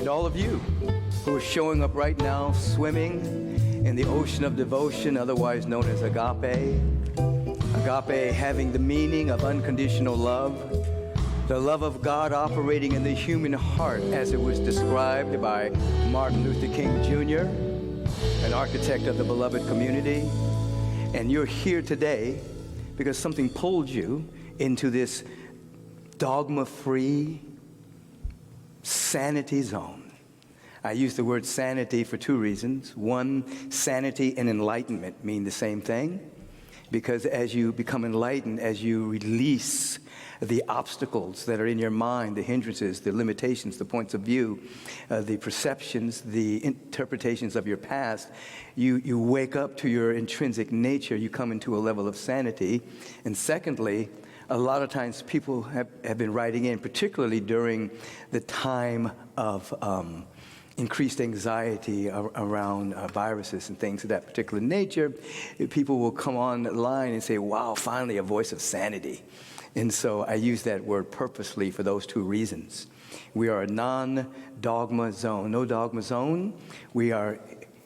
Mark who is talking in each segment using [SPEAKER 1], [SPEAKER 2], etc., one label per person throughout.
[SPEAKER 1] And all of you who are showing up right now, swimming in the ocean of devotion, otherwise known as Agape. Agape having the meaning of unconditional love, the love of God operating in the human heart as it was described by Martin Luther King Jr., an architect of the beloved community. And you're here today because something pulled you into this dogma-free sanity zone. I use the word sanity for two reasons. One, sanity and enlightenment mean the same thing, because as you become enlightened, as you release the obstacles that are in your mind, the hindrances, the limitations, the points of view, the perceptions, the interpretations of your past, you wake up to your intrinsic nature. You come into a level of sanity. And secondly, a lot of times people have been writing in, particularly during the time of increased anxiety around viruses and things of that particular nature. People will come online and say, wow, finally a voice of sanity. And so I use that word purposely for those two reasons. We are a non-dogma zone. No dogma zone. We are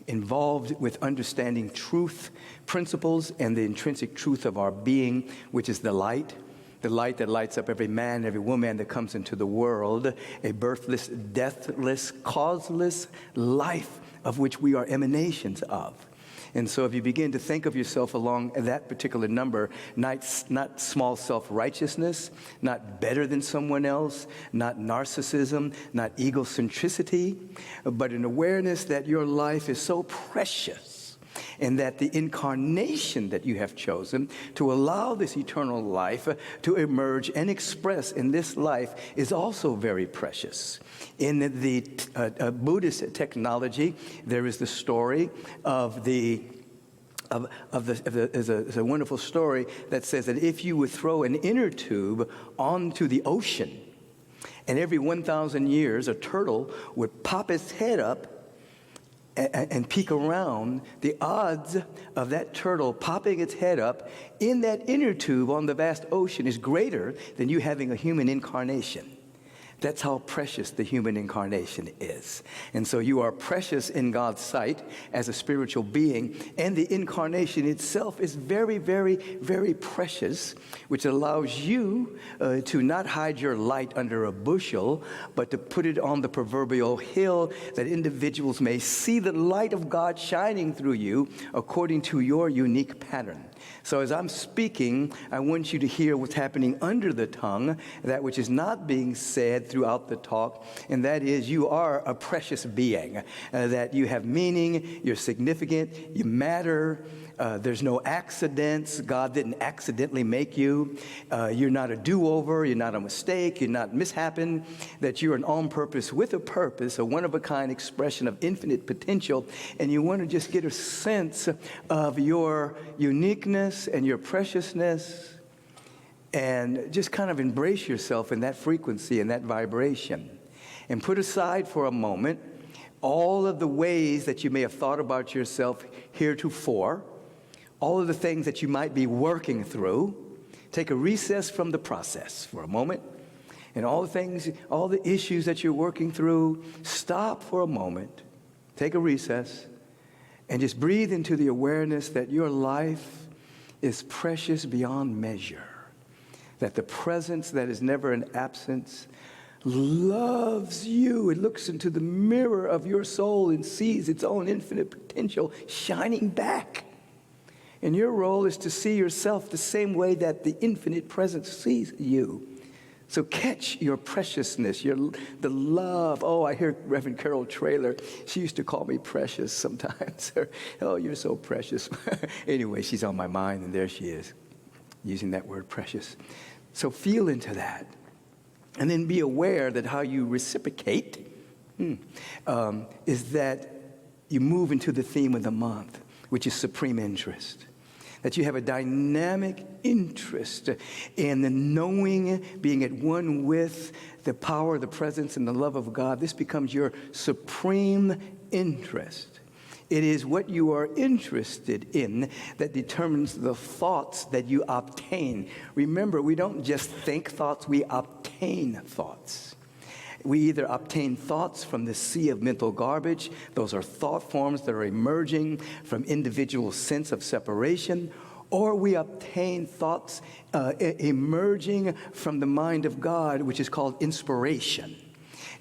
[SPEAKER 1] involved with understanding truth, principles, and the intrinsic truth of our being, which is the light that lights up every man, every woman that comes into the world, a birthless, deathless, causeless life of which we are emanations of. And so if you begin to think of yourself along that particular number, not small self-righteousness, not better than someone else, not narcissism, not egocentricity, but an awareness that your life is so precious, and that the incarnation that you have chosen to allow this eternal life to emerge and express in this life is also very precious. In the Buddhist technology, there is the story of there's a wonderful story that says that if you would throw an inner tube onto the ocean, and every 1,000 years a turtle would pop its head up and peek around, the odds of that turtle popping its head up in that inner tube on the vast ocean is greater than you having a human incarnation. That's how precious the human incarnation is. And so you are precious in God's sight as a spiritual being, and the incarnation itself is very, very, very precious, which allows you to not hide your light under a bushel, but to put it on the proverbial hill that individuals may see the light of God shining through you according to your unique pattern. So as I'm speaking, I want you to hear what's happening under the tongue, that which is not being said throughout the talk, and that is you are a precious being, that you have meaning, you're significant, you matter, there's no accidents, God didn't accidentally make you, you're not a do-over, you're not a mistake, you're not mishappen, that you're an on-purpose with a purpose, a one-of-a-kind expression of infinite potential, and you want to just get a sense of your uniqueness and your preciousness, and just kind of embrace yourself in that frequency and that vibration. And put aside for a moment all of the ways that you may have thought about yourself heretofore, all of the things that you might be working through. Take a recess from the process for a moment. And all the things, all the issues that you're working through, stop for a moment. Take a recess and just breathe into the awareness that your life is precious beyond measure. That the presence that is never an absence loves you. It looks into the mirror of your soul and sees its own infinite potential shining back. And your role is to see yourself the same way that the infinite presence sees you. So catch your preciousness, the love. Oh, I hear Reverend Carol Traylor. She used to call me precious sometimes. Oh, you're so precious. Anyway, she's on my mind, and there she is, using that word precious. So feel into that. And then be aware that how you reciprocate is that you move into the theme of the month, which is supreme interest. That you have a dynamic interest in the knowing, being at one with the power, the presence, and the love of God. This becomes your supreme interest. It is what you are interested in that determines the thoughts that you obtain. Remember, we don't just think thoughts, we obtain thoughts. We either obtain thoughts from the sea of mental garbage. Those are thought forms that are emerging from individual sense of separation. Or we obtain thoughts emerging from the mind of God, which is called inspiration.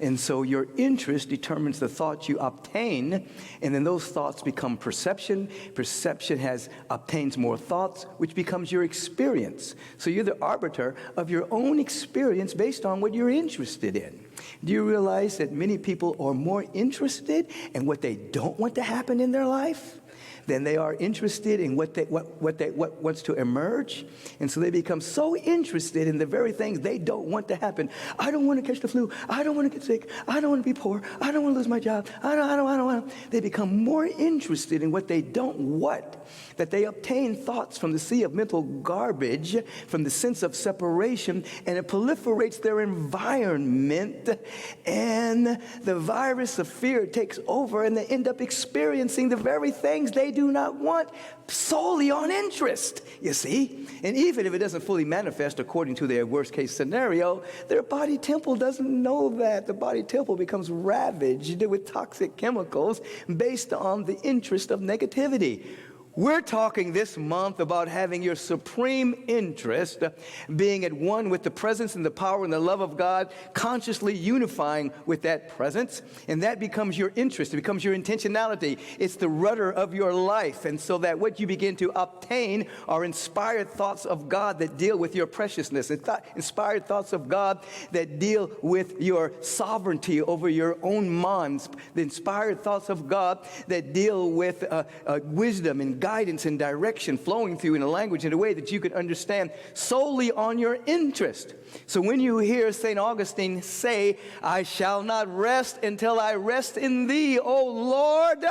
[SPEAKER 1] And so your interest determines the thoughts you obtain, and then those thoughts become perception. Perception obtains more thoughts, which becomes your experience. So you're the arbiter of your own experience based on what you're interested in. Do you realize that many people are more interested in what they don't want to happen in their life than they are interested in what wants to emerge? And so they become so interested in the very things they don't want to happen. I don't want to catch the flu. I don't want to get sick. I don't want to be poor. I don't want to lose my job. I don't want. They become more interested in what they don't want, that they obtain thoughts from the sea of mental garbage, from the sense of separation, and it proliferates their environment, and the virus of fear takes over, and they end up experiencing the very things they do not want solely on interest, you see. And even if it doesn't fully manifest according to their worst case scenario, their body temple doesn't know that. The body temple becomes ravaged with toxic chemicals based on the interest of negativity. We're talking this month about having your supreme interest being at one with the presence and the power and the love of God, consciously unifying with that presence, and that becomes your interest. It becomes your intentionality. It's the rudder of your life, and so that what you begin to obtain are inspired thoughts of God that deal with your preciousness, inspired thoughts of God that deal with your sovereignty over your own minds, the inspired thoughts of God that deal with wisdom and guidance and direction flowing through in a language in a way that you could understand solely on your interest. So when you hear St. Augustine say, I shall not rest until I rest in thee, O Lord,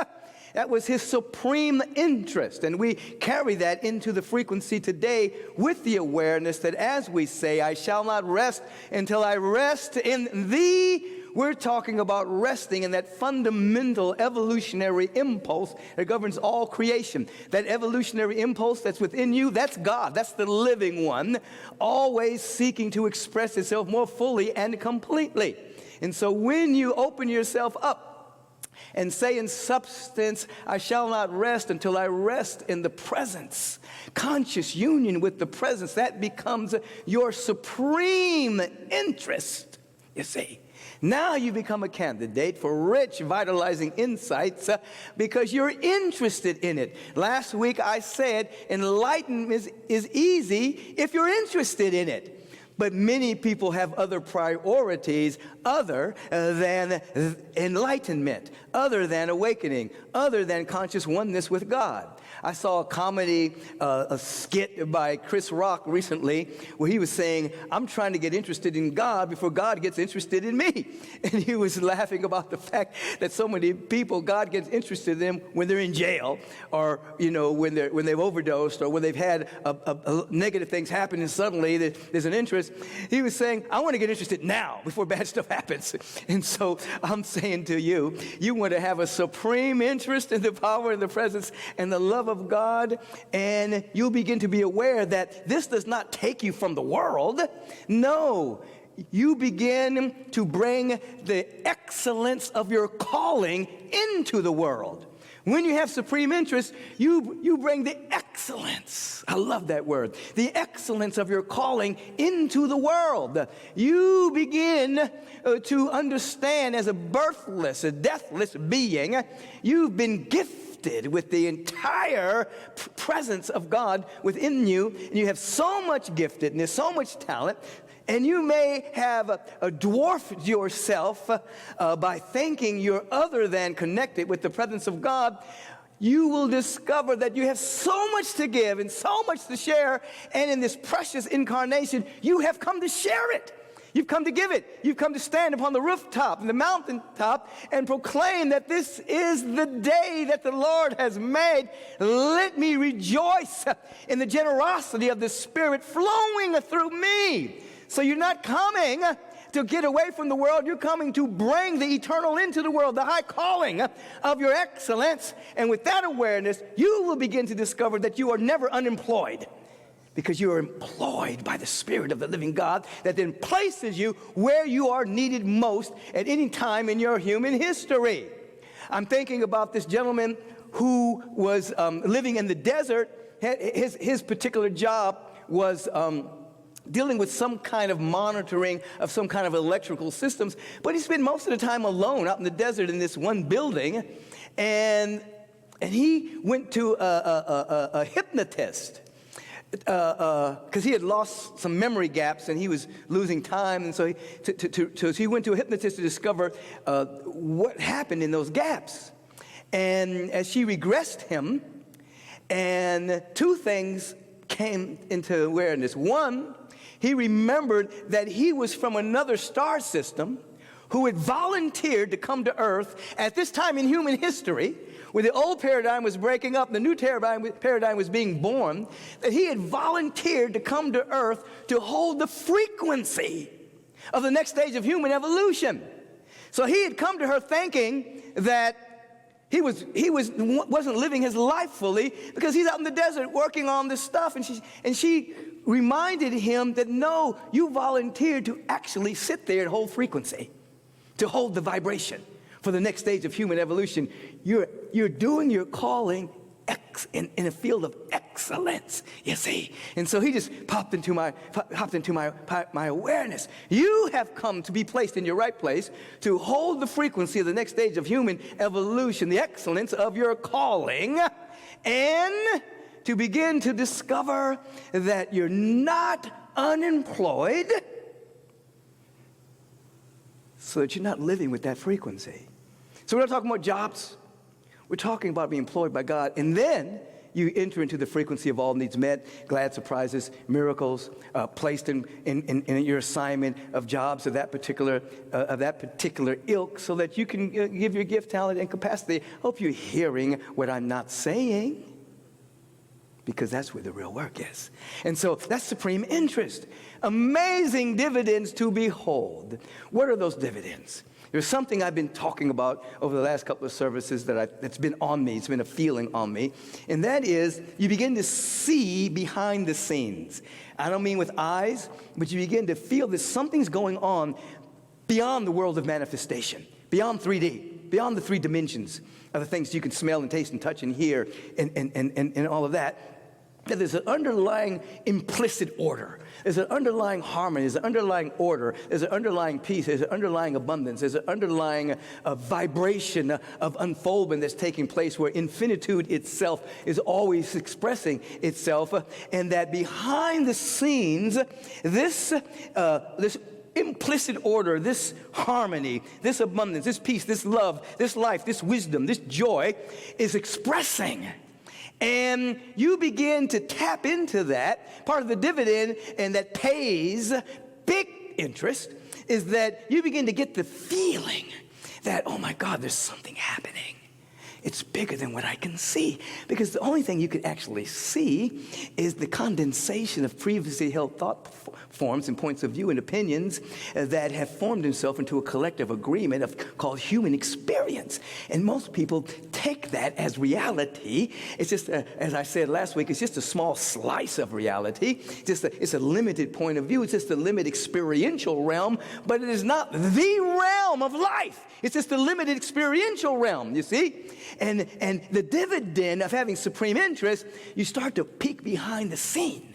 [SPEAKER 1] that was his supreme interest. And we carry that into the frequency today with the awareness that as we say, I shall not rest until I rest in thee, we're talking about resting in that fundamental evolutionary impulse that governs all creation. That evolutionary impulse that's within you, that's God. That's the living one, always seeking to express itself more fully and completely. And so when you open yourself up and say in substance, I shall not rest until I rest in the presence, conscious union with the presence, that becomes your supreme interest, you see. Now you become a candidate for rich, vitalizing insights because you're interested in it. Last week I said enlightenment is easy if you're interested in it. But many people have other priorities other than enlightenment, other than awakening, other than conscious oneness with God. I saw a comedy, a skit by Chris Rock recently where he was saying, I'm trying to get interested in God before God gets interested in me. And he was laughing about the fact that so many people, God gets interested in them when they're in jail or, you know, when they've overdosed or when they've had negative things happen and suddenly there's an interest. He was saying, I want to get interested now before bad stuff happens. And so I'm saying to you, you want to have a supreme interest in the power and the presence and the love of God, and you'll begin to be aware that this does not take you from the world. No, you begin to bring the excellence of your calling into the world. When you have supreme interest, you bring the excellence. I love that word. The excellence of your calling into the world. You begin to understand as a birthless, a deathless being, you've been gifted with the entire presence of God within you, and you have so much giftedness, so much talent, and you may have dwarfed yourself by thinking you're other than connected with the presence of God. You will discover that you have so much to give and so much to share, and in this precious incarnation, you have come to share it. You've come to give it. You've come to stand upon the rooftop and the mountaintop and proclaim that this is the day that the Lord has made. Let me rejoice in the generosity of the Spirit flowing through me. So you're not coming to get away from the world. You're coming to bring the eternal into the world, the high calling of your excellence. And with that awareness, you will begin to discover that you are never unemployed, because you are employed by the Spirit of the living God that then places you where you are needed most at any time in your human history. I'm thinking about this gentleman who was living in the desert. His particular job was dealing with some kind of monitoring of some kind of electrical systems, but he spent most of the time alone out in the desert in this one building, and he went to a hypnotist because he had lost some memory gaps and he was losing time, and so he went to a hypnotist to discover what happened in those gaps. And as she regressed him, and two things came into awareness. One, he remembered that he was from another star system who had volunteered to come to Earth at this time in human history, where the old paradigm was breaking up and the new paradigm was being born, that he had volunteered to come to Earth to hold the frequency of the next stage of human evolution. So he had come to her thinking that he wasn't living his life fully because he's out in the desert working on this stuff. And she reminded him that, no, you volunteered to actually sit there and hold frequency, to hold the vibration for the next stage of human evolution. You're doing your calling in a field of excellence, you see. And so he just popped into my awareness. You have come to be placed in your right place to hold the frequency of the next stage of human evolution, the excellence of your calling, and to begin to discover that you're not unemployed, so that you're not living with that frequency. So we're not talking about jobs. We're talking about being employed by God, and then you enter into the frequency of all needs met, glad surprises, miracles, placed in your assignment of jobs of that particular ilk, so that you can give your gift, talent, and capacity. I hope you're hearing what I'm not saying, because that's where the real work is. And so that's supreme interest. Amazing dividends to behold. What are those dividends? There's something I've been talking about over the last couple of services that's been on me. It's been a feeling on me. And that is, you begin to see behind the scenes. I don't mean with eyes, but you begin to feel that something's going on beyond the world of manifestation, beyond 3D, beyond the three dimensions of the things you can smell and taste and touch and hear and all of that. That there's an underlying implicit order. There's an underlying harmony. There's an underlying order. There's an underlying peace. There's an underlying abundance. There's an underlying vibration of unfoldment that's taking place, where infinitude itself is always expressing itself. And that behind the scenes, this implicit order, this harmony, this abundance, this peace, this love, this life, this wisdom, this joy is expressing. And you begin to tap into that. Part of the dividend, and that pays big interest, is that you begin to get the feeling that, oh my God, there's something happening. It's bigger than what I can see. Because the only thing you can actually see is the condensation of previously held thought forms and points of view and opinions that have formed themselves into a collective agreement called human experience. And most people take that as reality. It's just, as I said last week, it's just a small slice of reality. It's a limited point of view. It's just a limited experiential realm, but it is not the realm of life. It's just a limited experiential realm, you see? And the dividend of having supreme interest, you start to peek behind the scene.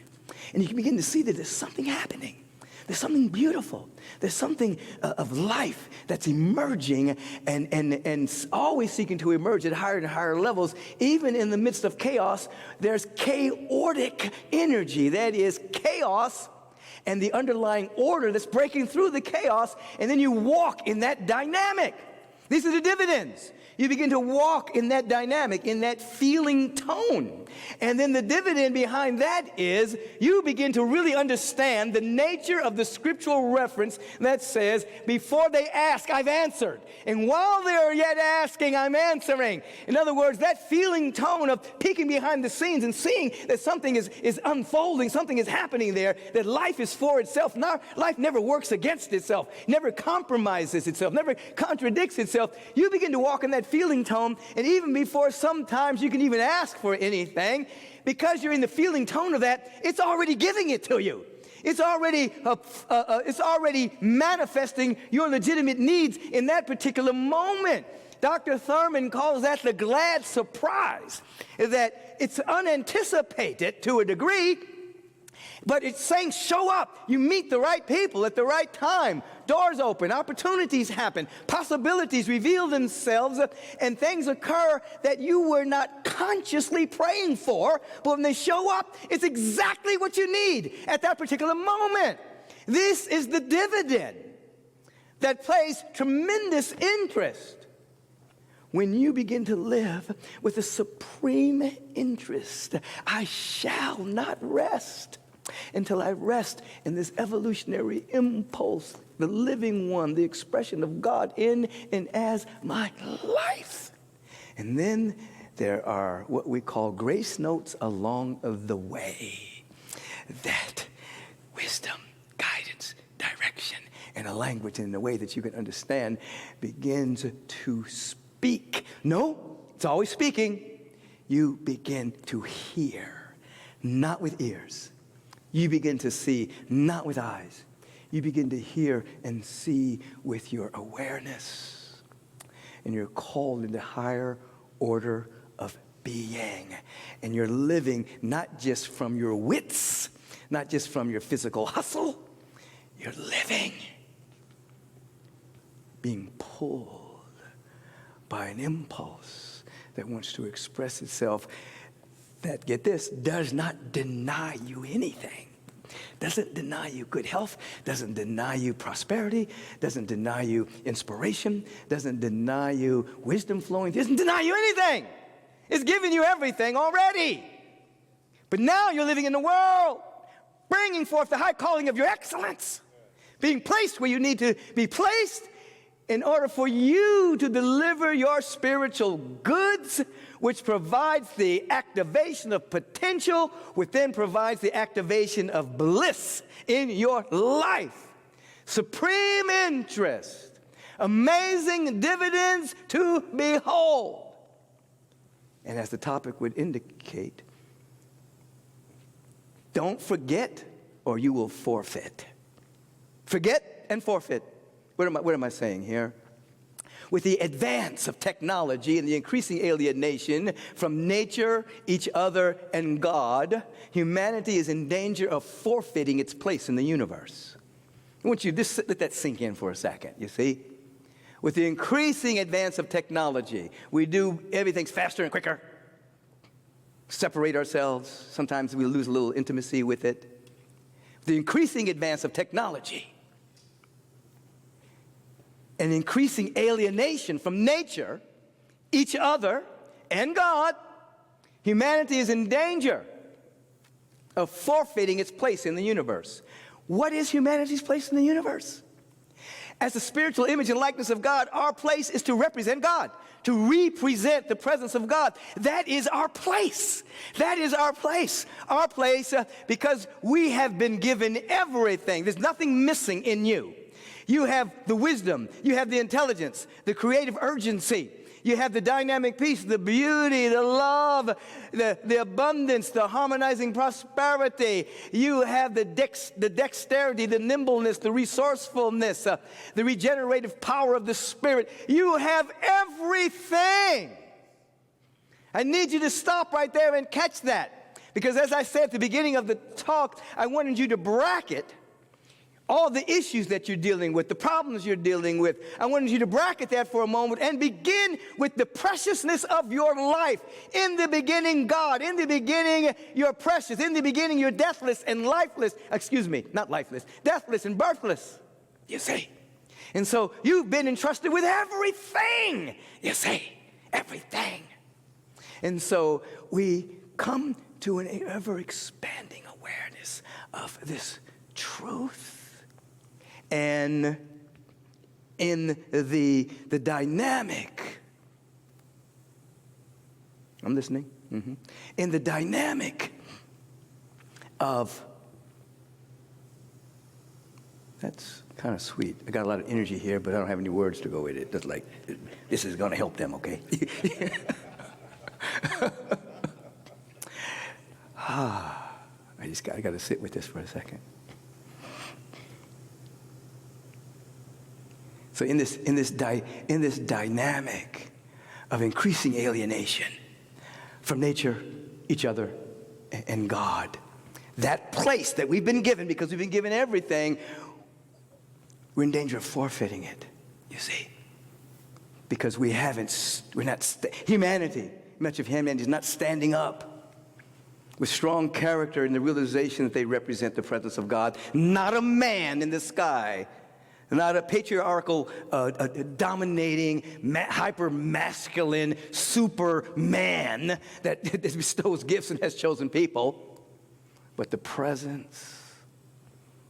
[SPEAKER 1] And you can begin to see that there's something happening. There's something beautiful. There's something of life that's emerging and always seeking to emerge at higher and higher levels. Even in the midst of chaos, there's chaotic energy. That is chaos and the underlying order that's breaking through the chaos, and then you walk in that dynamic. These are the dividends. You begin to walk in that dynamic, in that feeling tone. And then the dividend behind that is you begin to really understand the nature of the scriptural reference that says, before they ask, I've answered. And while they are yet asking, I'm answering. In other words, that feeling tone of peeking behind the scenes and seeing that something is unfolding, something is happening there, that life is for itself. Life never works against itself, never compromises itself, never contradicts itself. You begin to walk in that that feeling tone, and even before sometimes you can even ask for anything, because you're in the feeling tone of that, it's already giving it to you. It's already manifesting your legitimate needs in that particular moment. Dr. Thurman calls that the glad surprise, that it's unanticipated to a degree, but it's saying show up. You meet the right people at the right time. Doors open, opportunities happen, possibilities reveal themselves, and things occur that you were not consciously praying for, but when they show up, it's exactly what you need at that particular moment. This is the dividend that plays tremendous interest when you begin to live with a supreme interest. I shall not rest until I rest in this evolutionary impulse, the living one, the expression of God in and as my life. And then there are what we call grace notes along the way. That wisdom, guidance, direction, and a language in a way that you can understand begins to speak. No, it's always speaking. You begin to hear, not with ears. You begin to see, not with eyes. You begin to hear and see with your awareness. And you're called into higher order of being. And you're living not just from your wits, not just from your physical hustle. You're living, being pulled by an impulse that wants to express itself that, get this, does not deny you anything. Doesn't deny you good health, doesn't deny you prosperity, doesn't deny you inspiration, doesn't deny you wisdom flowing, doesn't deny you anything. It's giving you everything already. But now you're living in the world, bringing forth the high calling of your excellence, being placed where you need to be placed in order for you to deliver your spiritual goods, which provides the activation of potential, which then provides the activation of bliss in your life. Supreme interest, amazing dividends to behold. And as the topic would indicate, don't forget or you will forfeit. Forget and forfeit. What am I saying here? With the advance of technology and the increasing alienation from nature, each other, and God, humanity is in danger of forfeiting its place in the universe. I want you to just let that sink in for a second, you see? With the increasing advance of technology, we do everything faster and quicker. Separate ourselves. Sometimes we lose a little intimacy with it. With the increasing advance of technology, an increasing alienation from nature, each other, and God, humanity is in danger of forfeiting its place in the universe. What is humanity's place in the universe? As the spiritual image and likeness of God, our place is to represent God, to represent the presence of God. That is our place. That is our place. Our place because we have been given everything. There's nothing missing in you. You have the wisdom, you have the intelligence, the creative urgency, you have the dynamic peace, the beauty, the love, the abundance, the harmonizing prosperity. You have the dexterity, the nimbleness, the resourcefulness, the regenerative power of the Spirit. You have everything. I need you to stop right there and catch that. Because as I said at the beginning of the talk, I wanted you to bracket all the issues that you're dealing with, the problems you're dealing with. I wanted you to bracket that for a moment and begin with the preciousness of your life. In the beginning, God. In the beginning, you're precious. In the beginning, you're deathless and lifeless. Deathless and birthless. You see? And so you've been entrusted with everything. You see? Everything. And so we come to an ever-expanding awareness of this truth. And in the dynamic, I'm listening, in the dynamic of That's kind of sweet. I got a lot of energy here, but I don't have any words to go with it. Just like, this is going to help them, okay? I got to sit with this for a second. So in this dynamic of increasing alienation from nature, each other, and God, that place that we've been given, because we've been given everything, we're in danger of forfeiting it, you see. Because humanity, much of humanity is not standing up with strong character in the realization that they represent the presence of God, not a man in the sky, not a patriarchal, dominating, hyper-masculine superman that bestows gifts and has chosen people, but the presence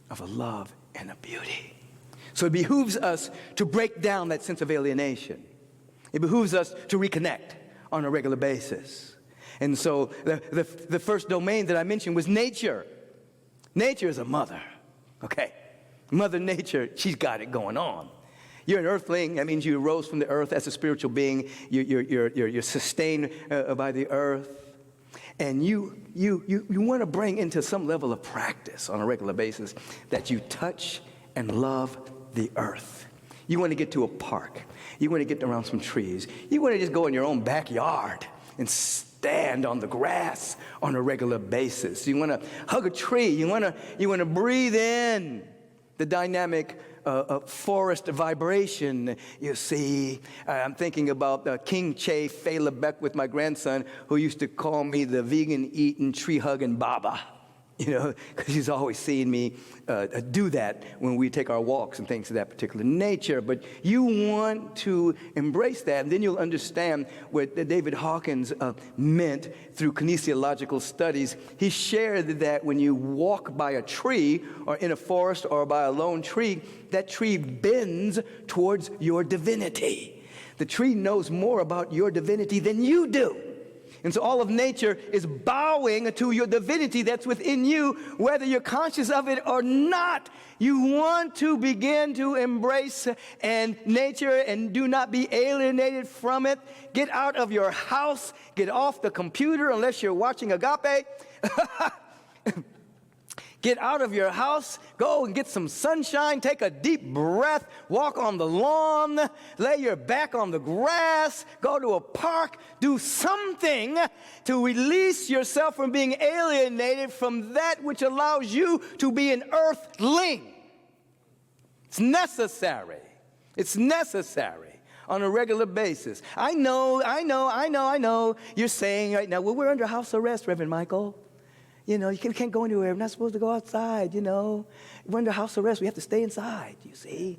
[SPEAKER 1] of a love and a beauty. So it behooves us to break down that sense of alienation. It behooves us to reconnect on a regular basis. And so the first domain that I mentioned was nature. Nature is a mother, okay? Mother Nature, she's got it going on. You're an earthling. That means you arose from the earth as a spiritual being. You're sustained by the earth. And you want to bring into some level of practice on a regular basis that you touch and love the earth. You want to get to a park. You want to get around some trees. You want to just go in your own backyard and stand on the grass on a regular basis. You want to hug a tree. You want to breathe in the dynamic forest vibration, you see. I'm thinking about King Che Fela Beckwith, my grandson, who used to call me the vegan-eating, tree-hugging Baba. You know, because he's always seeing me do that when we take our walks and things of that particular nature. But you want to embrace that, and then you'll understand what David Hawkins meant through kinesiological studies. He shared that when you walk by a tree or in a forest or by a lone tree, that tree bends towards your divinity. The tree knows more about your divinity than you do. And so all of nature is bowing to your divinity that's within you, whether you're conscious of it or not. You want to begin to embrace nature and do not be alienated from it. Get out of your house. Get off the computer unless you're watching Agape. Get out of your house, go and get some sunshine, take a deep breath, walk on the lawn, lay your back on the grass, go to a park, do something to release yourself from being alienated from that which allows you to be an earthling. It's necessary. It's necessary on a regular basis. I know. You're saying right now, well, we're under house arrest, Reverend Michael. You know, we can't go anywhere. We're not supposed to go outside, you know. We're under house arrest. We have to stay inside, you see.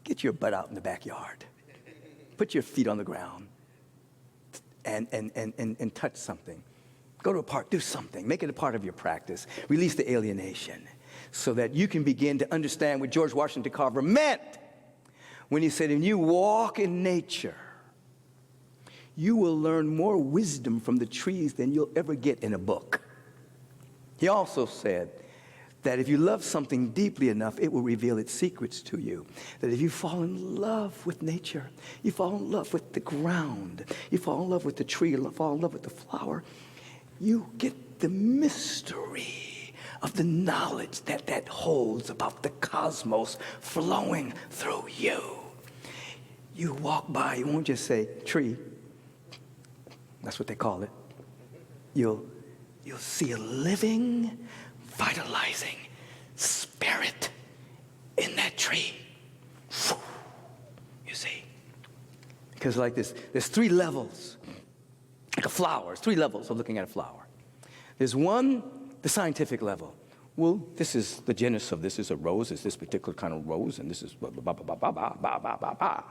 [SPEAKER 1] Get your butt out in the backyard. Put your feet on the ground and touch something. Go to a park. Do something. Make it a part of your practice. Release the alienation so that you can begin to understand what George Washington Carver meant when he said, if you walk in nature, you will learn more wisdom from the trees than you'll ever get in a book. He also said that if you love something deeply enough, it will reveal its secrets to you. That if you fall in love with nature, you fall in love with the ground, you fall in love with the tree, you fall in love with the flower, you get the mystery of the knowledge that holds about the cosmos flowing through you. You walk by, you won't just say, tree. That's what they call it. You'll see a living, vitalizing spirit in that tree. You see? Because like this, there's three levels. Like a flower, there's three levels of looking at a flower. There's one, the scientific level. Well, this is the genus of this is a rose, it's this particular kind of rose, and this is blah, blah, blah, blah, blah, blah, blah, blah, blah, blah.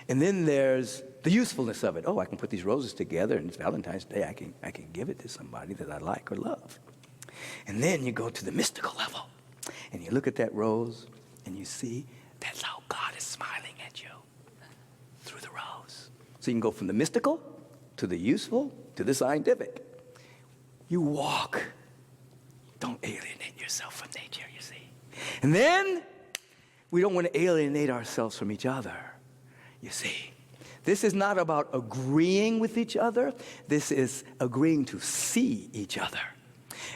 [SPEAKER 1] And then there's the usefulness of it. Oh, I can put these roses together, and it's Valentine's Day. I can give it to somebody that I like or love. And then you go to the mystical level, and you look at that rose, and you see that's how God is smiling at you through the rose. So you can go from the mystical to the useful to the scientific. You walk. Don't alienate yourself from nature, you see. And then we don't want to alienate ourselves from each other, you see. This is not about agreeing with each other. This is agreeing to see each other.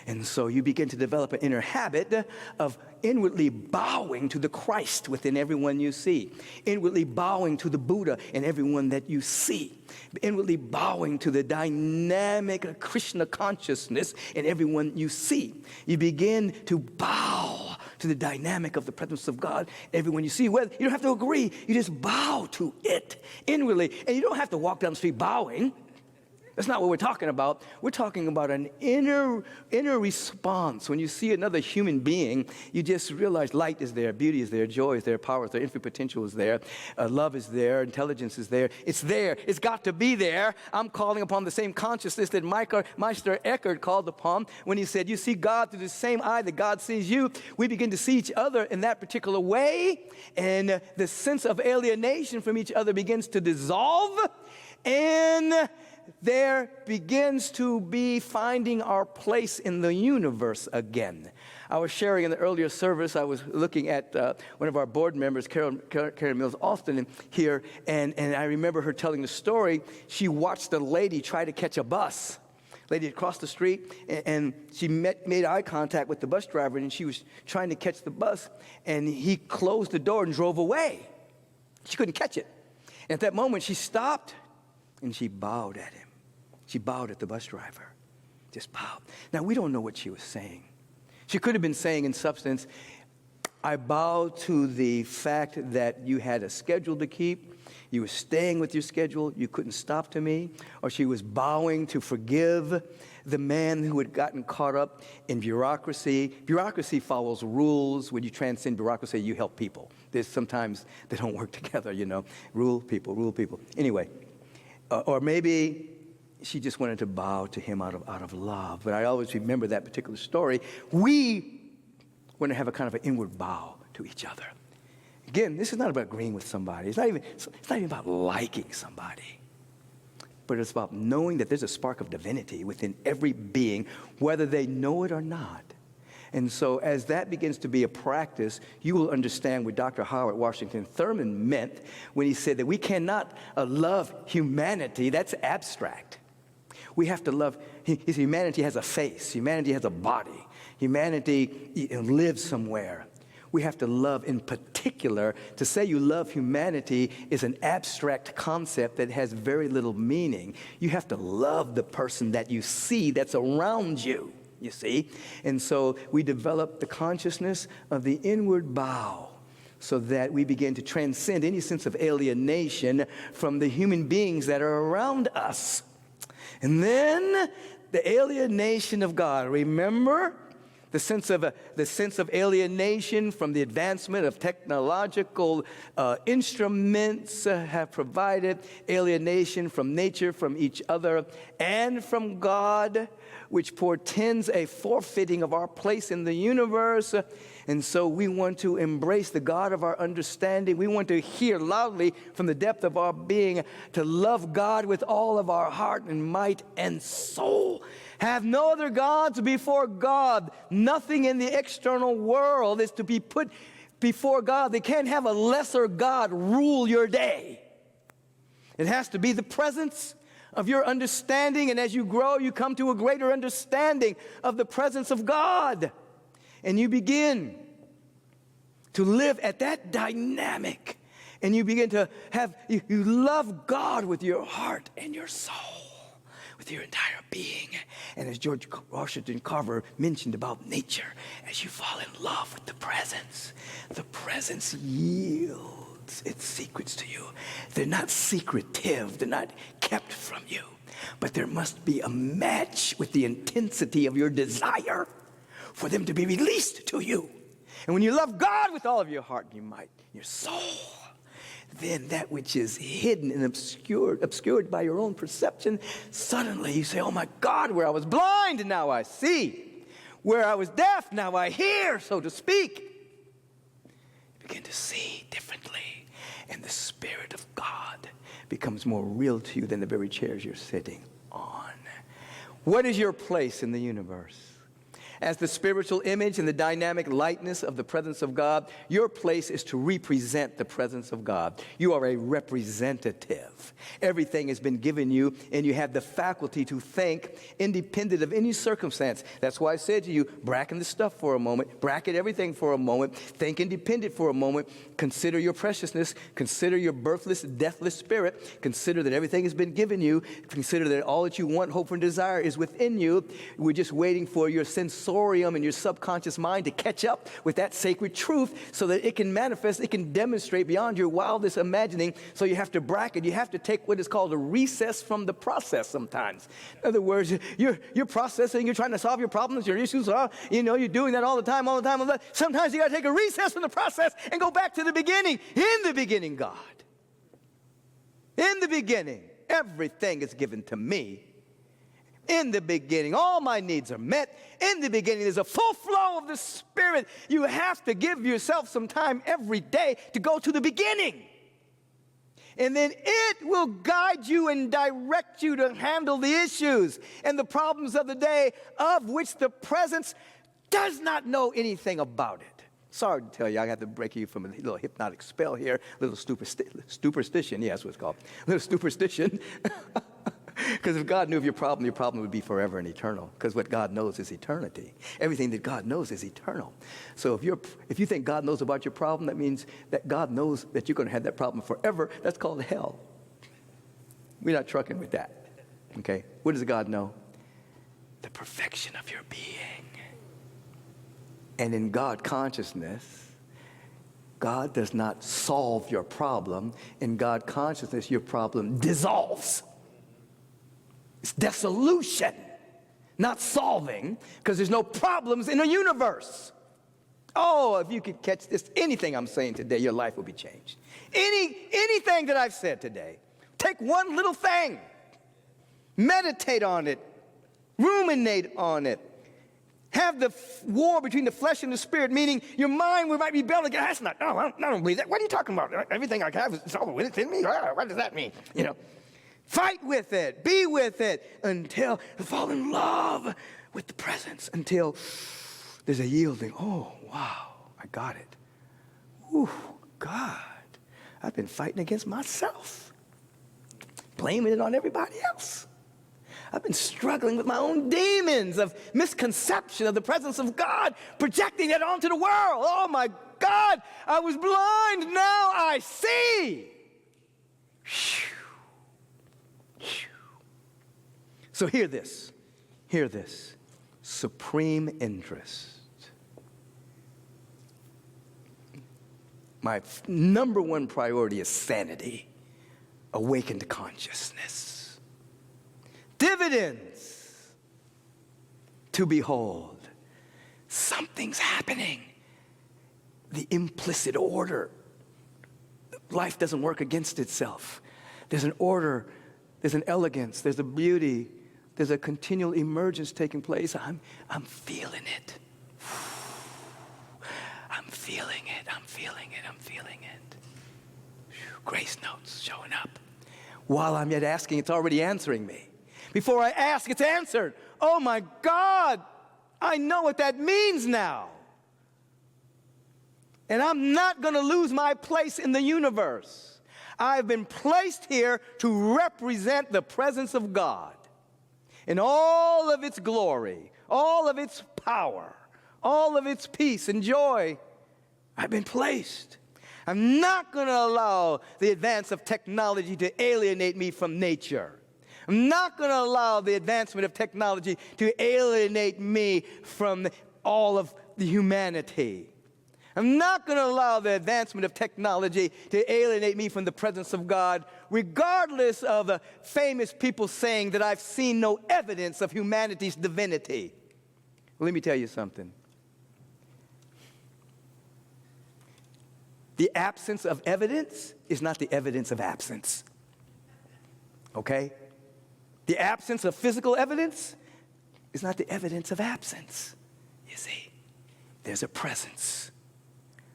[SPEAKER 1] And so you begin to develop an inner habit of inwardly bowing to the Christ within everyone you see, inwardly bowing to the Buddha in everyone that you see, inwardly bowing to the dynamic Krishna consciousness in everyone you see. You begin to bow to the dynamic of the presence of God, everyone you see. Well, you don't have to agree. You just bow to it inwardly. And you don't have to walk down the street bowing. That's not what we're talking about. We're talking about an inner response. When you see another human being, you just realize light is there, beauty is there, joy is there, power is there, infinite potential is there, love is there, intelligence is there. It's there. It's got to be there. I'm calling upon the same consciousness that Meister Eckhart called upon when he said, you see God through the same eye that God sees you. We begin to see each other in that particular way, and the sense of alienation from each other begins to dissolve, and there begins to be finding our place in the universe again. I was sharing in the earlier service, I was looking at one of our board members, Karen Mills Austin, here, and I remember her telling the story. She watched a lady try to catch a bus. Lady across the street, and she made eye contact with the bus driver, and she was trying to catch the bus, and he closed the door and drove away. She couldn't catch it. And at that moment, she stopped, and she bowed at him. She bowed at the bus driver. Just bowed. Now, we don't know what she was saying. She could have been saying in substance, I bow to the fact that you had a schedule to keep. You were staying with your schedule. You couldn't stop to me. Or she was bowing to forgive the man who had gotten caught up in bureaucracy. Bureaucracy follows rules. When you transcend bureaucracy, you help people. There's sometimes they don't work together, you know. Rule people. Anyway. Or maybe she just wanted to bow to him out of love. But I always remember that particular story. We want to have a kind of an inward bow to each other. Again, this is not about agreeing with somebody. It's not even about liking somebody. But it's about knowing that there's a spark of divinity within every being, whether they know it or not. And so as that begins to be a practice, you will understand what Dr. Howard Washington Thurman meant when he said that we cannot love humanity. That's abstract. We have to love, humanity has a face. Humanity has a body. Humanity lives somewhere. We have to love in particular. To say you love humanity is an abstract concept that has very little meaning. You have to love the person that you see that's around you, you see. And so we develop the consciousness of the inward bow so that we begin to transcend any sense of alienation from the human beings that are around us. And then the alienation of God. Remember? The sense of alienation from the advancement of technological instruments have provided alienation from nature, from each other, and from God, which portends a forfeiting of our place in the universe. And so we want to embrace the God of our understanding. We want to hear loudly from the depth of our being to love God with all of our heart and might and soul. Have no other gods before God. Nothing in the external world is to be put before God. They can't have a lesser God rule your day. It has to be the presence of your understanding, and as you grow, you come to a greater understanding of the presence of God. And you begin to live at that dynamic, and you begin to you love God with your heart and your soul, with your entire being. And as George Washington Carver mentioned about nature, as you fall in love with the presence yields its secrets to you. They're not secretive, they're not kept from you, but there must be a match with the intensity of your desire for them to be released to you. And when you love God with all of your heart and your might, your soul, then that which is hidden and obscured by your own perception, suddenly you say, oh my God, where I was blind, now I see. Where I was deaf, now I hear, so to speak. You begin to see differently, and the Spirit of God becomes more real to you than the very chairs you're sitting on. What is your place in the universe? As the spiritual image and the dynamic likeness of the presence of God, your place is to represent the presence of God. You are a representative. Everything has been given you, and you have the faculty to think independent of any circumstance. That's why I said to you, bracket the stuff for a moment, bracket everything for a moment, think independent for a moment, consider your preciousness, consider your birthless, deathless spirit, consider that everything has been given you, consider that all that you want, hope, and desire is within you. We're just waiting for your sensorium and your subconscious mind to catch up with that sacred truth so that it can manifest, it can demonstrate beyond your wildest imagining. So you have to bracket, you have to take what is called a recess from the process sometimes. In other words, you're processing, you're trying to solve your problems, your issues, you're doing that all the time. Sometimes you got to take a recess from the process and go back to the beginning. In the beginning, God. In the beginning, everything is given to me. In the beginning, all my needs are met. In the beginning, there's a full flow of the Spirit. You have to give yourself some time every day to go to the beginning. And then it will guide you and direct you to handle the issues and the problems of the day, of which the presence does not know anything about it. Sorry to tell you, I have to break you from a little hypnotic spell here, a little superstition, yes, what's called, a little superstition. Because if God knew of your problem would be forever and eternal. Because what God knows is eternity. Everything that God knows is eternal. So if you think God knows about your problem, that means that God knows that you're going to have that problem forever. That's called hell. We're not trucking with that. Okay? What does God know? The perfection of your being. And in God consciousness, God does not solve your problem. In God consciousness, your problem dissolves. It's dissolution, not solving, because there's no problems in the universe. Oh, if you could catch this, anything I'm saying today, your life will be changed. Anything that I've said today, take one little thing, meditate on it, ruminate on it. Have the war between the flesh and the spirit, meaning your mind might be rebelling. That's not, no, I don't believe that. What are you talking about? Everything I have is all within me? What does that mean? Fight with it, be with it, until fall in love with the presence, until there's a yielding. Oh, wow, I got it. Ooh, God, I've been fighting against myself, blaming it on everybody else. I've been struggling with my own demons of misconception of the presence of God, projecting it onto the world. Oh, my God, I was blind, now I see. Whew. So hear this, supreme interest. My number one priority is sanity, awakened consciousness. Dividends, to behold, something's happening. The implicit order. Life doesn't work against itself. There's an order, there's an elegance, there's a beauty, there's a continual emergence taking place. I'm feeling it. I'm feeling it. Grace notes showing up. While I'm yet asking, it's already answering me. Before I ask, it's answered. Oh my God, I know what that means now. And I'm not going to lose my place in the universe. I've been placed here to represent the presence of God in all of its glory, all of its power, all of its peace and joy. I've been placed. I'm not going to allow the advance of technology to alienate me from nature. I'm not going to allow the advancement of technology to alienate me from all of the humanity. I'm not going to allow the advancement of technology to alienate me from the presence of God, regardless of the famous people saying that I've seen no evidence of humanity's divinity. Well, let me tell you something. The absence of evidence is not the evidence of absence. Okay? The absence of physical evidence is not the evidence of absence. You see, there's a presence.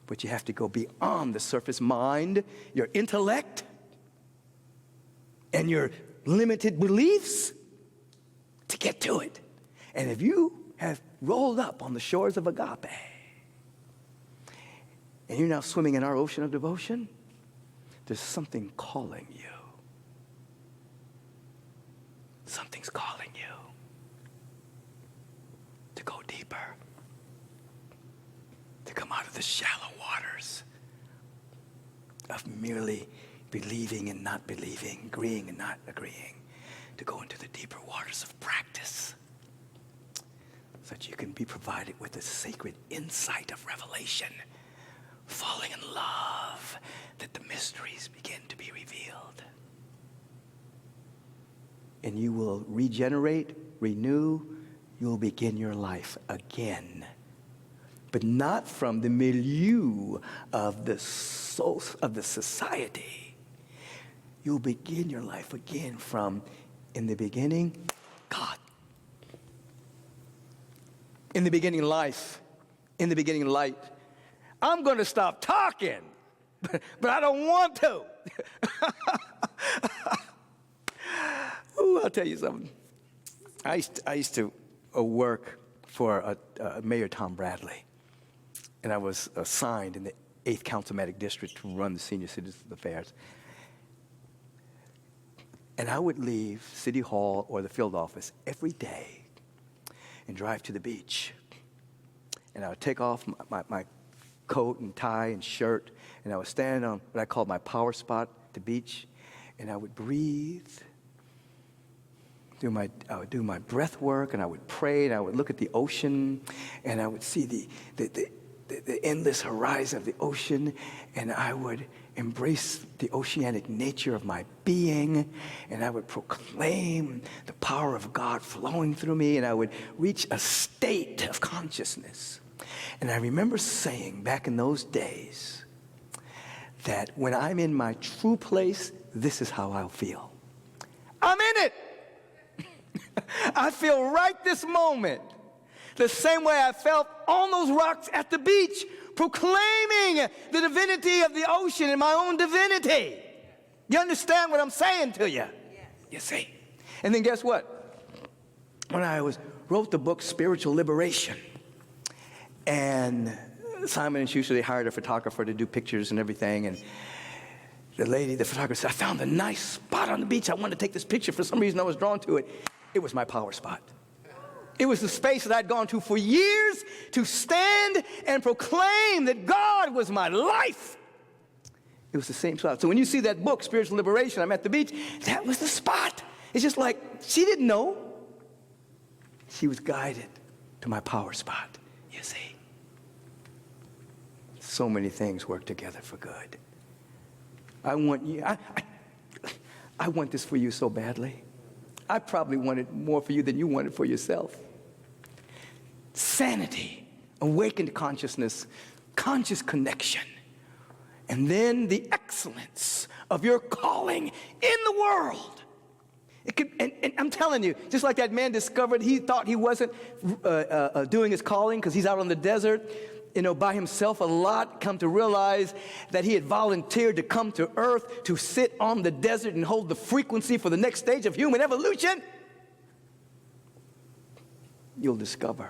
[SPEAKER 1] But you have to go beyond the surface mind, your intellect, and your limited beliefs to get to it. And if you have rolled up on the shores of Agape. And you're now swimming in our ocean of devotion. There's something calling you. Something's calling you to go deeper, to come out of the shallow waters of merely believing and not believing, agreeing and not agreeing, to go into the deeper waters of practice so that you can be provided with the sacred insight of revelation, falling in love, that the mysteries begin to be revealed. And you will regenerate, renew, you'll begin your life again. But not from the milieu of the society. You'll begin your life again from, in the beginning, God. In the beginning, life. In the beginning, light. I'm going to stop talking, but I don't want to. Ooh, I'll tell you something. I used to work for Mayor Tom Bradley, and I was assigned in the 8th Councilmatic District to run the senior citizen affairs. And I would leave City Hall or the field office every day and drive to the beach. And I would take off my coat and tie and shirt, and I would stand on what I called my power spot, the beach, and I would breathe. I would do my breath work, and I would pray, and I would look at the ocean, and I would see the endless horizon of the ocean, and I would embrace the oceanic nature of my being, and I would proclaim the power of God flowing through me, and I would reach a state of consciousness. And I remember saying back in those days that when I'm in my true place, this is how I'll feel. I'm in it. I feel right this moment the same way I felt on those rocks at the beach, proclaiming the divinity of the ocean and my own divinity. You understand what I'm saying to you? Yes. You see? And then guess what? When I wrote the book Spiritual Liberation, and Simon & Schuster, they hired a photographer to do pictures and everything, and the photographer said, I found a nice spot on the beach. I wanted to take this picture. For some reason, I was drawn to it. It was my power spot. It was the space that I'd gone to for years to stand and proclaim that God was my life. It was the same spot. So when you see that book, Spiritual Liberation, I'm at the beach, that was the spot. It's just like, she didn't know. She was guided to my power spot, you see. So many things work together for good. I want you, I want this for you so badly. I probably wanted more for you than you wanted for yourself. Sanity, awakened consciousness, conscious connection, and then the excellence of your calling in the world. It could, and I'm telling you, just like that man discovered, he thought he wasn't doing his calling because he's out on the desert, by himself a lot, come to realize that he had volunteered to come to earth to sit on the desert and hold the frequency for the next stage of human evolution. You'll discover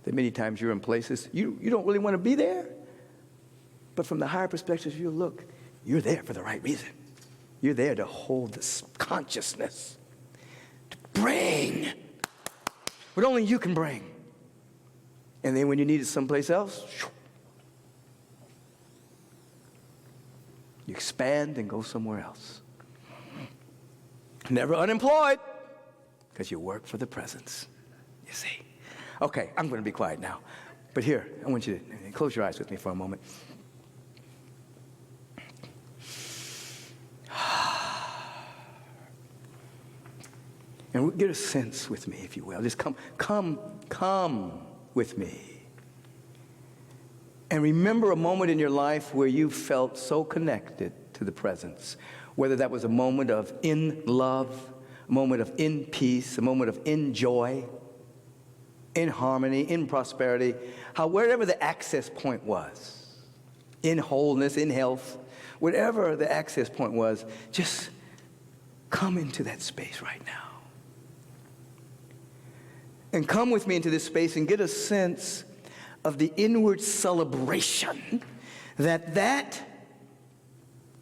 [SPEAKER 1] that many times you're in places you don't really want to be there, but from the higher perspective, you look, you're there for the right reason. You're there to hold this consciousness, to bring what only you can bring. And then when you need it someplace else, you expand and go somewhere else. Never unemployed, because you work for the presence, you see. Okay, I'm going to be quiet now. But here, I want you to close your eyes with me for a moment. And get a sense with me, if you will. Just come with me. And remember a moment in your life where you felt so connected to the presence, whether that was a moment of in love, a moment of in peace, a moment of in joy, in harmony, in prosperity, wherever the access point was, in wholeness, in health, whatever the access point was, just come into that space right now. And come with me into this space and get a sense of the inward celebration that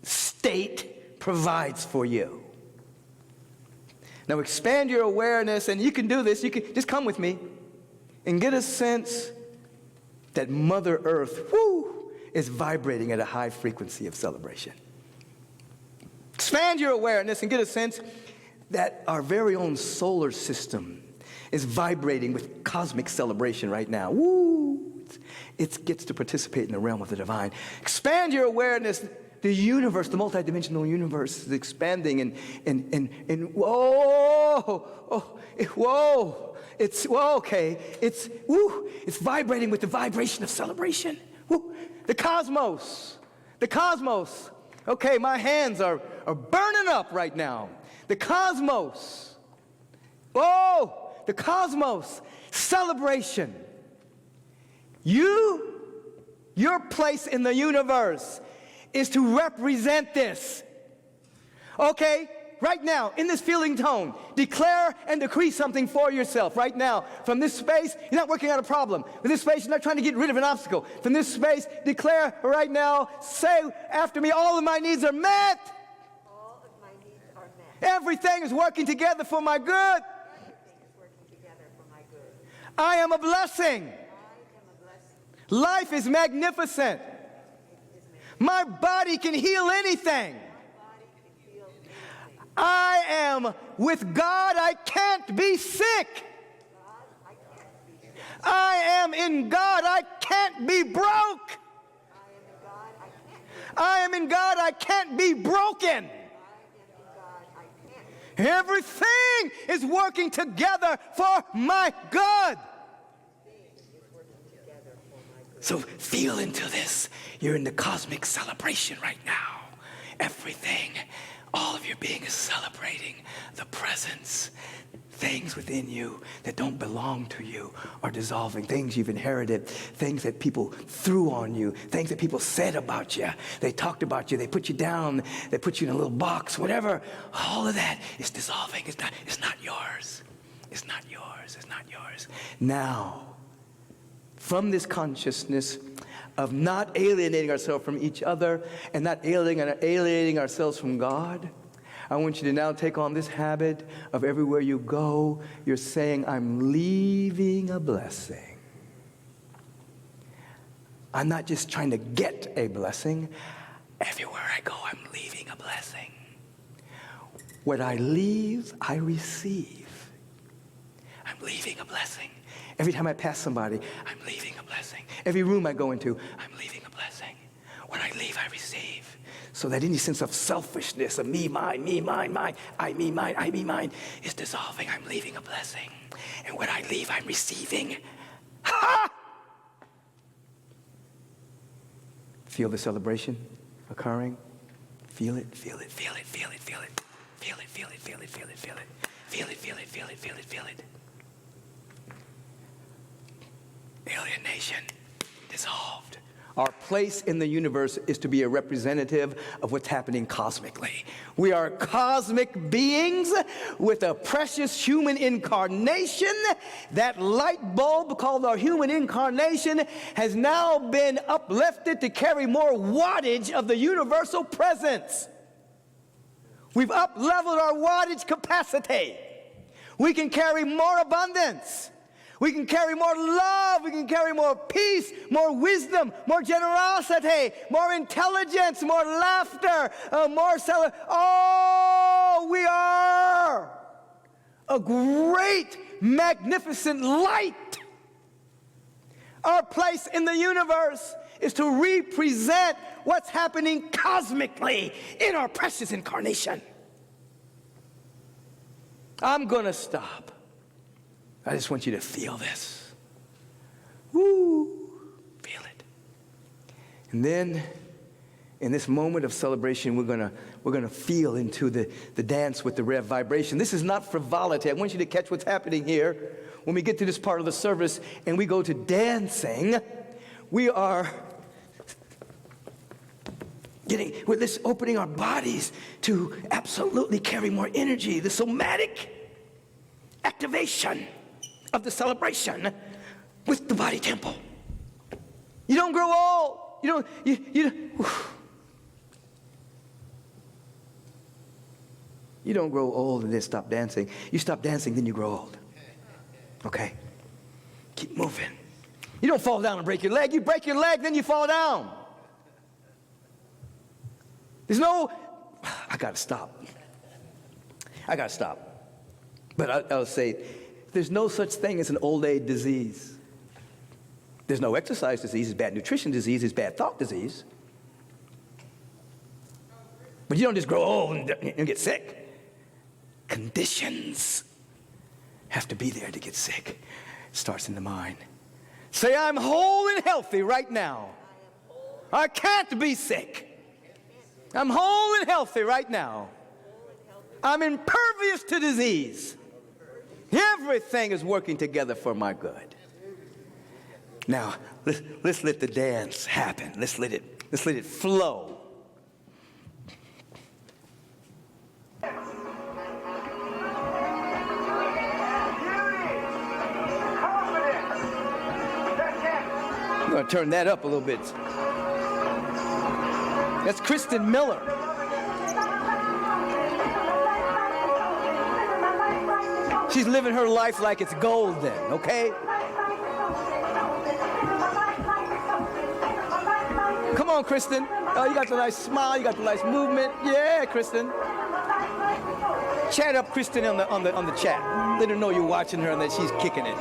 [SPEAKER 1] state provides for you. Now expand your awareness, and you can do this. You can just come with me and get a sense that Mother Earth, is vibrating at a high frequency of celebration. Expand your awareness and get a sense that our very own solar system is vibrating with cosmic celebration right now. It gets to participate in the realm of the divine. Expand your awareness. The universe, the multidimensional universe is expanding and it's vibrating with the vibration of celebration. The cosmos. Okay, my hands are burning up right now. The cosmos. The cosmos. Celebration. Your place in the universe is to represent this. Okay? Right now, in this feeling tone, declare and decree something for yourself right now. From this space, you're not working out a problem. From this space, you're not trying to get rid of an obstacle. From this space, declare right now, say after me, all of my needs are met.
[SPEAKER 2] All of my needs are met.
[SPEAKER 1] Everything is working together for my good.
[SPEAKER 2] Everything is working together for my good.
[SPEAKER 1] I am a blessing.
[SPEAKER 2] I am a blessing.
[SPEAKER 1] Life is magnificent. My body can heal anything. I am with God. I can't be sick. I am in God. I can't be broke. I am in God. I can't be broken. Everything is working together for my good. So feel into this. You're in the cosmic celebration right now. Everything, all of your being is celebrating the presence. Things within you that don't belong to you are dissolving. Things you've inherited, things that people threw on you, things that people said about you. They talked about you, they put you down, they put you in a little box, whatever. All of that is dissolving. It's not yours. It's not yours. It's not yours. Now, from this consciousness of not alienating ourselves from each other and not alienating ourselves from God, I want you to now take on this habit of everywhere you go, you're saying, I'm leaving a blessing. I'm not just trying to get a blessing. Everywhere I go, I'm leaving a blessing. What I leave, I receive. I'm leaving a blessing. Every time I pass somebody, I'm leaving a blessing. Every room I go into, I'm leaving a blessing. When I leave, I receive. So that any sense of selfishness, of me, mine, I, me, mine, is dissolving. I'm leaving a blessing. And when I leave, I'm receiving. Ha! Feel the celebration occurring? Feel it, feel it, feel it, feel it, feel it. Feel it, feel it, feel it, feel it, feel it. Feel it, feel it, feel it, feel it, feel it. Alienation dissolved. Our place in the universe is to be a representative of what's happening cosmically. We are cosmic beings with a precious human incarnation. That light bulb called our human incarnation has now been uplifted to carry more wattage of the universal presence. We've up-leveled our wattage capacity. We can carry more abundance. We can carry more love. We can carry more peace, more wisdom, more generosity, more intelligence, more laughter, more celebration. Oh, we are a great, magnificent light. Our place in the universe is to represent what's happening cosmically in our precious incarnation. I'm going to stop. I just want you to feel this. Woo! Feel it. And then, in this moment of celebration, we're gonna feel into the dance with the rev vibration. This is not frivolity. I want you to catch what's happening here. When we get to this part of the service and we go to dancing, we are with this opening our bodies to absolutely carry more energy, the somatic activation of the celebration with the body temple. You don't grow old. You don't grow old and then stop dancing. You stop dancing, then you grow old. Okay? Keep moving. You don't fall down and break your leg. You break your leg, then you fall down. There's no, I got to stop. But I'll say, there's no such thing as an old age disease. There's no exercise disease, it's bad nutrition disease, it's bad thought disease. But you don't just grow old and get sick. Conditions have to be there to get sick. It starts in the mind. Say, I'm whole and healthy right now. I can't be sick. I'm whole and healthy right now. I'm impervious to disease. Everything is working together for my good. Now, let's let the dance happen. Let's let it flow. I'm going to turn that up a little bit. That's Kristen Miller. She's living her life like it's golden, okay? Come on, Kristen. Oh, you got the nice smile, you got the nice movement. Yeah, Kristen. Chat up Kristen on the chat. Let her know you're watching her and that she's kicking it.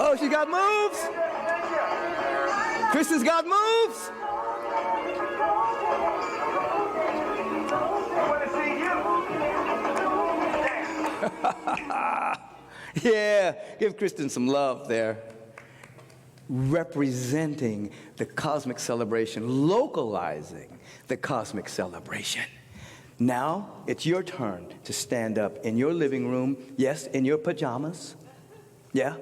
[SPEAKER 1] Oh, she got moves. Kristen's got moves. Yeah, give Kristen some love there. Representing the cosmic celebration, localizing the cosmic celebration. Now it's your turn to stand up in your living room, yes, in your pajamas. Yeah,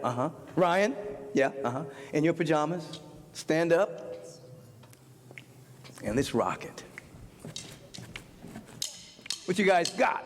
[SPEAKER 1] Ryan, yeah, in your pajamas. Stand up and let's rock it. What you guys got?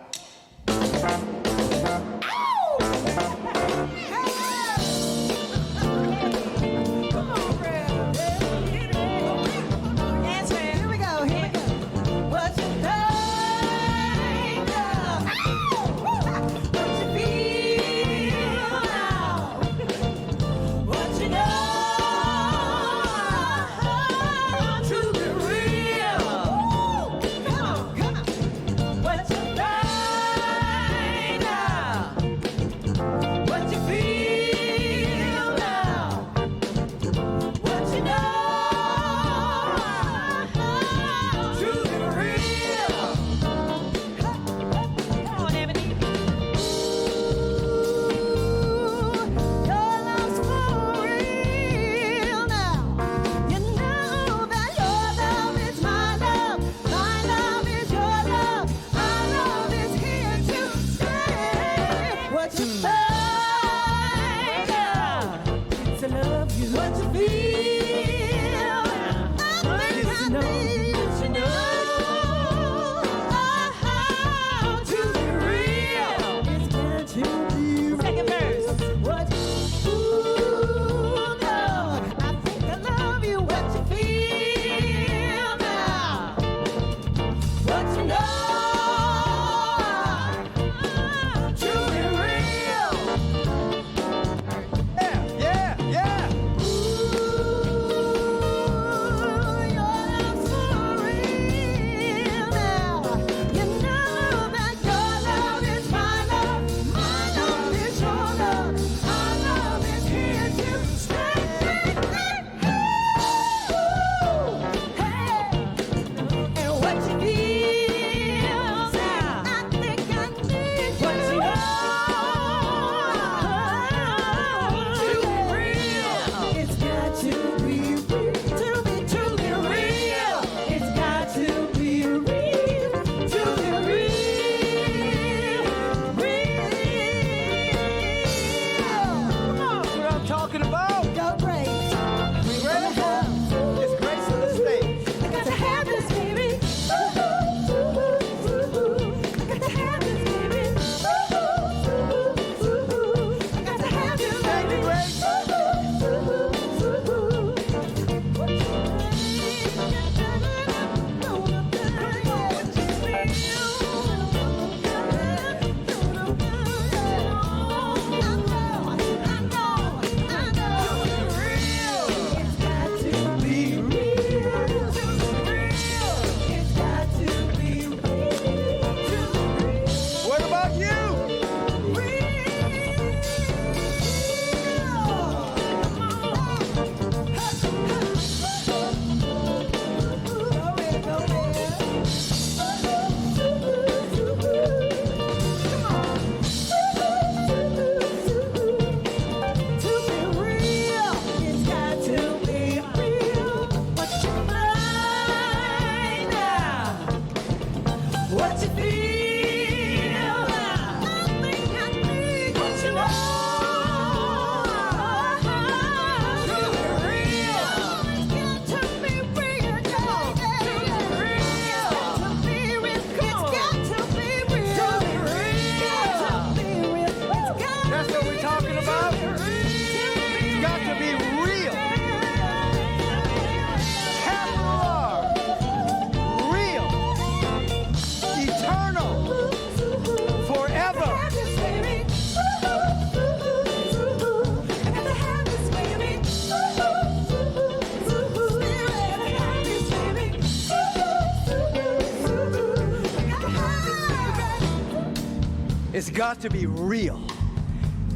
[SPEAKER 1] It's got to be real,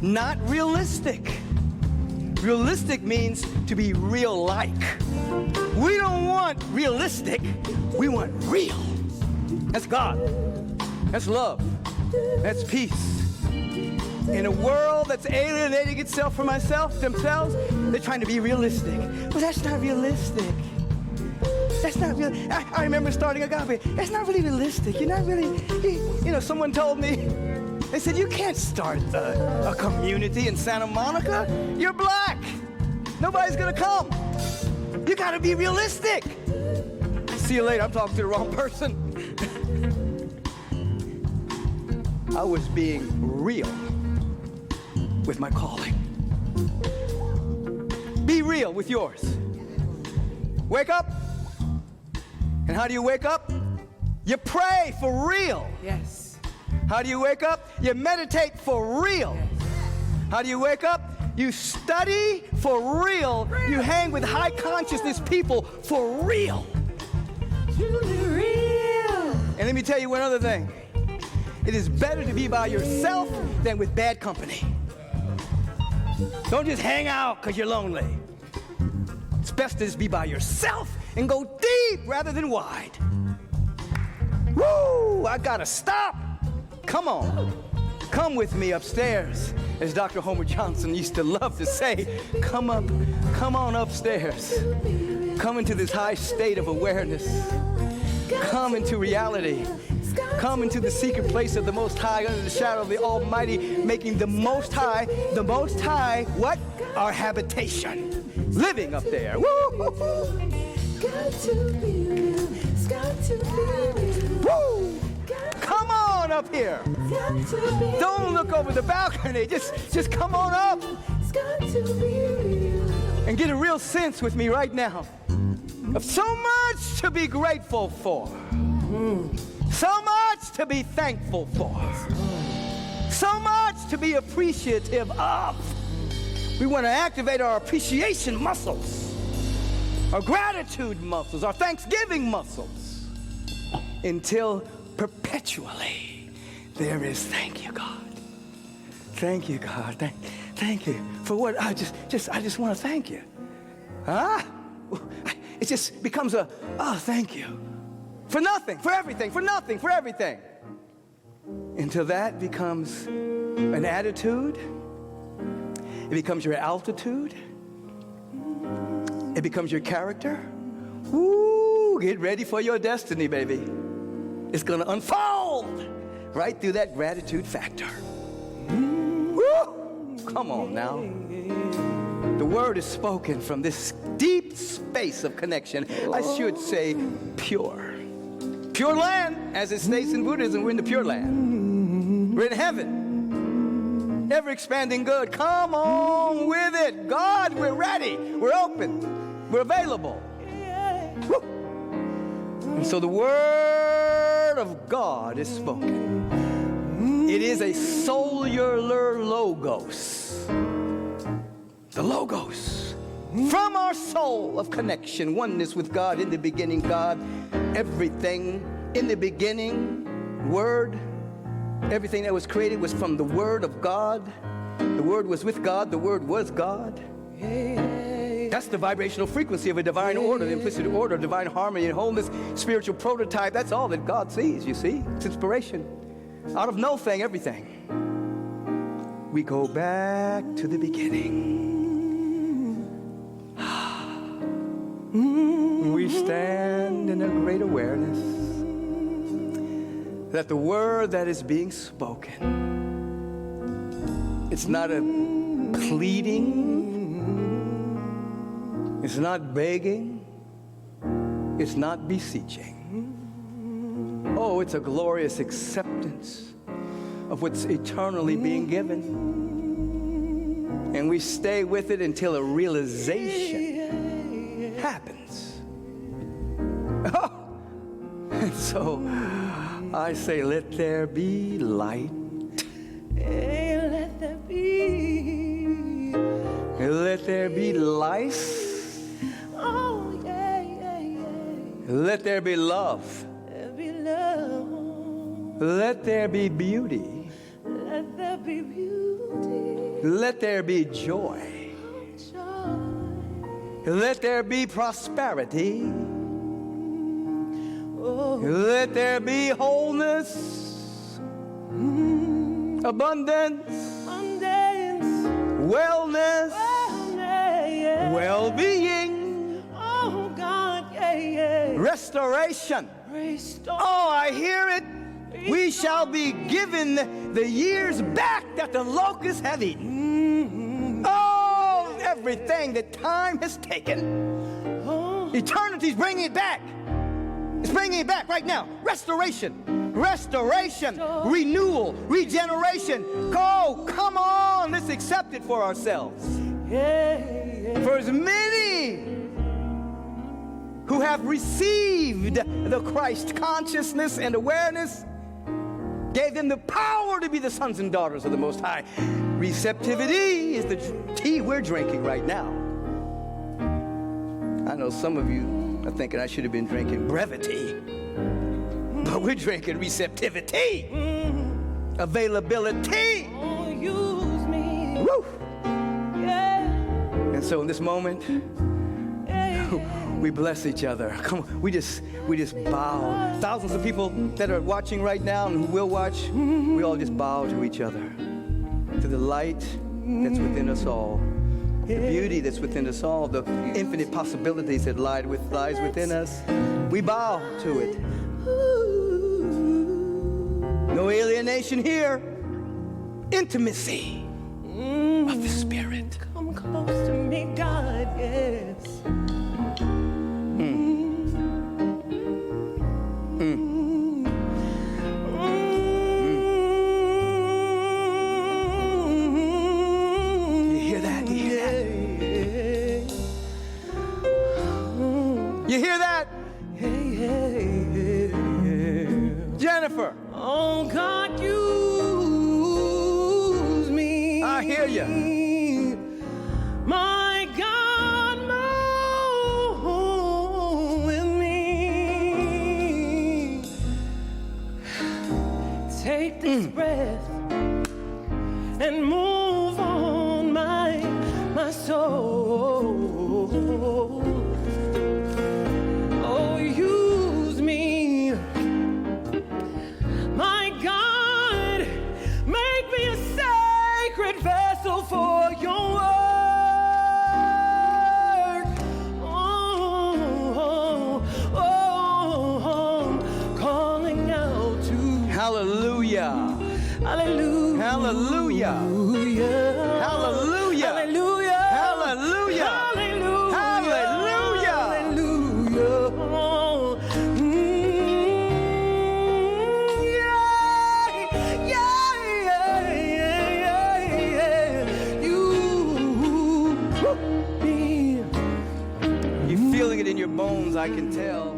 [SPEAKER 1] not realistic. Realistic means to be real-like. We don't want realistic. We want real. That's God. That's love. That's peace. In a world that's alienating itself from themselves, they're trying to be realistic. But that's not realistic. That's not real. I remember starting Agape. That's not really realistic. You're not really, someone told me, they said, you can't start a community in Santa Monica. You're black. Nobody's going to come. You got to be realistic. See you later. I'm talking to the wrong person. I was being real with my calling. Be real with yours. Wake up. And how do you wake up? You pray for real.
[SPEAKER 3] Yes.
[SPEAKER 1] How do you wake up? You meditate for real. How do you wake up? You study for real. You hang with high consciousness people for real.
[SPEAKER 3] Truly real.
[SPEAKER 1] And let me tell you one other thing. It is better to be by yourself than with bad company. Don't just hang out because you're lonely. It's best to just be by yourself and go deep rather than wide. Woo! I gotta stop. Come on. Come with me upstairs. As Dr. Homer Johnson used to love to say, come on upstairs. Come into this high state of awareness. Come into reality. Come into the secret place of the Most High, under the shadow of the Almighty, making the Most High, what? Our habitation. Living up there. Woo!
[SPEAKER 3] Got to be real. It's got to be real.
[SPEAKER 1] Woo! Come on up here.
[SPEAKER 3] Got to be
[SPEAKER 1] Don't look over the balcony. Just come on up
[SPEAKER 3] It's got to be real.
[SPEAKER 1] and get a real sense with me right now of so much to be grateful for. So much to be thankful for. So much to be appreciative of. We want to activate our appreciation muscles, our gratitude muscles, our thanksgiving muscles, until perpetually there is thank you, God. Thank you, God. Thank you for what I just want to thank you. It just becomes thank you. For nothing, for everything, for nothing, for everything. Until that becomes an attitude. It becomes your altitude. It becomes your character. Woo, get ready for your destiny, baby. It's going to unfold right through that gratitude factor. Woo, come on now. The word is spoken from this deep space of connection. I should say pure. Pure land, as it states in Buddhism, we're in the pure land. We're in heaven. Ever expanding good. Come on with it. God, we're ready. We're open. We're available. Woo. And so the word of God is spoken. It is a cellular logos. The logos. From our soul of connection, oneness with God, in the beginning, God, everything in the beginning, Word, everything that was created was from the Word of God. The Word was with God, the Word was God. That's the vibrational frequency of a divine order, the implicit order, divine harmony and wholeness, spiritual prototype. That's all that God sees, you see. It's inspiration. Out of nothing, everything. We go back to the beginning. We stand in a great awareness that the word that is being spoken, it's not a pleading, it's not begging, it's not beseeching. Oh, it's a glorious acceptance of what's eternally being given. And we stay with it until a realization happens. Oh. And so I say, let there be light.
[SPEAKER 3] Let there be.
[SPEAKER 1] Let there be life.
[SPEAKER 3] Oh, yeah.
[SPEAKER 1] Let there be love.
[SPEAKER 3] There be love.
[SPEAKER 1] Let there be beauty.
[SPEAKER 3] Let be beauty,
[SPEAKER 1] Let there be joy.
[SPEAKER 3] joy.
[SPEAKER 1] Let there be prosperity.
[SPEAKER 3] Oh,
[SPEAKER 1] Let there be wholeness, abundance,
[SPEAKER 3] abundance,
[SPEAKER 1] wellness,
[SPEAKER 3] wellness.
[SPEAKER 1] well-being,
[SPEAKER 3] Oh God, yeah, yeah.
[SPEAKER 1] restoration.
[SPEAKER 3] Restore.
[SPEAKER 1] Oh, I hear it. We shall be given the years back that the locusts have eaten. Oh, everything that time has taken,
[SPEAKER 3] Oh,
[SPEAKER 1] eternity's bringing it back. It's bringing it back right now. Restoration, renewal, regeneration. Oh, come on. Let's accept it for ourselves.
[SPEAKER 3] yeah, yeah.
[SPEAKER 1] For as many who have received the Christ consciousness and awareness, gave them the power to be the sons and daughters of the Most High. Receptivity is the tea we're drinking right now. I know some of you are thinking I should have been drinking brevity, but we're drinking receptivity, availability.
[SPEAKER 3] Oh, use me.
[SPEAKER 1] Woo!
[SPEAKER 3] Yeah,
[SPEAKER 1] And so in this moment,
[SPEAKER 3] yeah,
[SPEAKER 1] we bless each other. Come on, we just bow. Thousands of people that are watching right now and who will watch, we all just bow to each other, to the light that's within us all, the beauty that's within us all, the infinite possibilities that lies within us. We bow to it. No alienation here. Intimacy of the Spirit.
[SPEAKER 3] come close to me, God, yes.
[SPEAKER 1] You hear that? You hear that? You hear that? Jennifer,
[SPEAKER 3] Oh, God, use me.
[SPEAKER 1] I hear you.
[SPEAKER 3] My God, move with me. Take this breath and move on my soul. Oh, use me. My God, make me a sacred vessel for your work. Oh, calling out to
[SPEAKER 1] Hallelujah.
[SPEAKER 3] hallelujah.
[SPEAKER 1] Hallelujah.
[SPEAKER 3] Hallelujah.
[SPEAKER 1] Hallelujah.
[SPEAKER 3] Hallelujah.
[SPEAKER 1] Hallelujah.
[SPEAKER 3] Hallelujah. Hallelujah.
[SPEAKER 1] You're feeling it in your bones, I can tell.